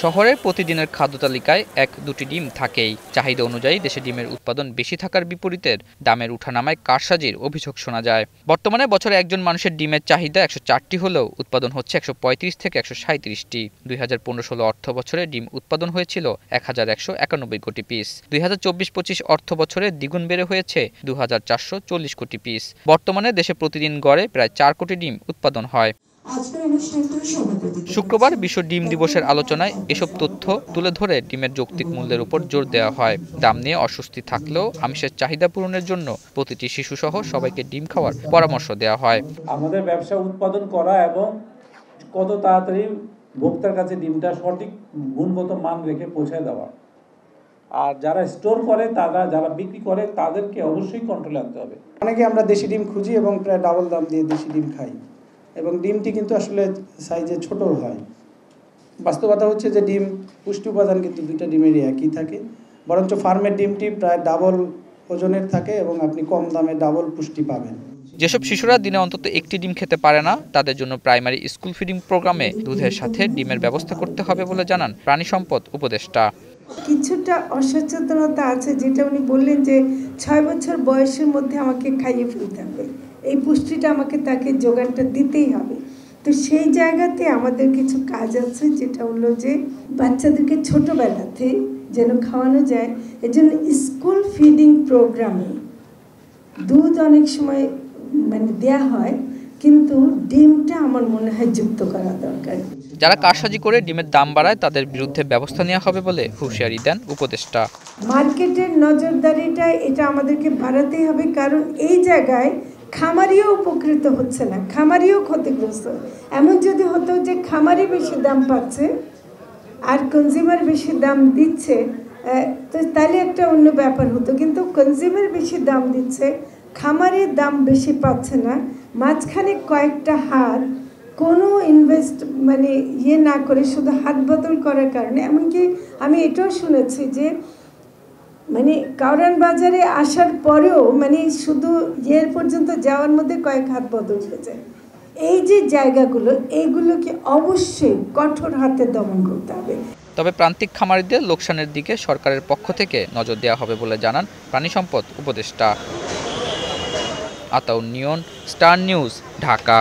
শহরে প্রতিদিনের খাদ্য তালিকায় ১-২টি ডিম থাকেই। চাহিদা অনুযায়ী দেশে ডিমের উৎপাদন বেশি থাকার বিপরীতে দামের উঠানামায় কারসাজির অভিযোগ শোনা যায়। বর্তমানে বছরে একজন মানুষের ডিমের চাহিদা ১০৪টি হলেও উৎপাদন হচ্ছে ১৩৫ থেকে ১৩৭টি। ২০১৫-১৬ অর্থ বছরে ডিম উৎপাদন হয়েছিল ১১৯১ কোটি পিস। ২০২৪-২৫ অর্থ বছরে দ্বিগুণ বেড়ে হয়েছে ২৪40 কোটি পিস। বর্তমানে দেশে প্রতিদিন গড়ে প্রায় ৪ কোটি ডিম উৎপাদন হয়। শুক্রবার বিশ্ব ডিম দিবসের আলোচনায় এসব তথ্য তুলে ধরে ডিমের যৌক্তিক মূল্যের উপর জোর দেওয়া হয়। দাম নিয়ে অস্বস্তি থাকলেও আমিষের চাহিদা পূরণের জন্য প্রতিটি শিশুসহ সবাইকে ডিম খাওয়ার পরামর্শ দেওয়া হয়। আমাদের ব্যবসা উৎপাদন করা এবং কত তাড়াতাড়ি ভোক্তার কাছে ডিমটা সঠিক গুণগত মান রেখে পৌঁছায় দেওয়া। আর যারা স্টোর করে যারা বিক্রি করে তাদেরকে অবশ্যই কন্ট্রোলে আনতে হবে। অনেকে আমরা দেশি ডিম খুঁজি এবং প্রায় ডাবল দাম দিয়ে দেশি ডিম খাই, এবং ডিমটি কিন্তু আসলে সাইজে ছোট হয়। বাস্তবতা হচ্ছে যে ডিম পুষ্টি উপাদান কিন্তু দুইটা ডিমেরই একই থাকে, বরঞ্চ ফার্মের ডিমটি প্রায় ডাবল ওজনের থাকে এবং আপনি কম দামে ডাবল পুষ্টি পাবেন। যেসব শিশুরা দিনে অন্তত একটি ডিম খেতে পারে না, তাদের জন্য প্রাইমারি স্কুল ফিডিং প্রোগ্রামে দুধের সাথে ডিমের ব্যবস্থা করতে হবে বলে জানান প্রাণী সম্পদ উপদেষ্টা। কিছুটা অসচেতনতা আছে, যেটা উনি বললেন যে ৬ বছর বয়সের মধ্যে আমাকে খাইয়ে ফেলতে হবে, এই পুষ্টিটা আমাকে তাকে যোগানটা দিতেই হবে। তো সেই জায়গাতে আমাদের কিছু কাজ আছে, যেটা হলো যে বাচ্চাদেরকে ছোটোবেলাতে যেন খাওয়ানো যায়। এজন্য স্কুল ফিডিং প্রোগ্রামে দুধ অনেক সময় দেয়া হয়, কিন্তু ডিমটা আমার মনে হয় যুক্ত করা দরকার। যারা কারসাজি করে ডিমের দাম বাড়ায় তাদের বিরুদ্ধে ব্যবস্থা নেওয়া হবে বলে হুঁশিয়ারি দেন উপদেষ্টা। মার্কেটের নজরদারিটা এটা আমাদেরকে বাড়াতেই হবে, কারণ এই জায়গায় খামারিও উপকৃত হচ্ছে না, খামারিও ক্ষতিগ্রস্ত। এমন যদি হতো যে খামারি বেশি দাম পাচ্ছে আর কনজিউমার বেশি দাম দিচ্ছে, তো তাহলে একটা অন্য ব্যাপার হতো। কিন্তু কনজিউমার বেশি দাম দিচ্ছে, খামারের দাম বেশি পাচ্ছে না, মাঝখানে কয়েকটা হাত কোনো না করে শুধু হাত বদল করার কারণে। এমনকি আমি এটাও শুনেছি যে কাউরান বাজারে আসার পরেও শুধু পর্যন্ত যাওয়ার মধ্যে কয়েক হাত বদল হয়ে যায়। এই যে জায়গাগুলো, এইগুলোকে অবশ্যই কঠোর হাতে দমন করতে হবে। তবে প্রান্তিক খামারিদের লোকসানের দিকে সরকারের পক্ষ থেকে নজর দেওয়া হবে বলে জানান প্রাণী সম্পদ উপদেষ্টা। আতাউর নিয়ন, স্টার নিউজ, ঢাকা।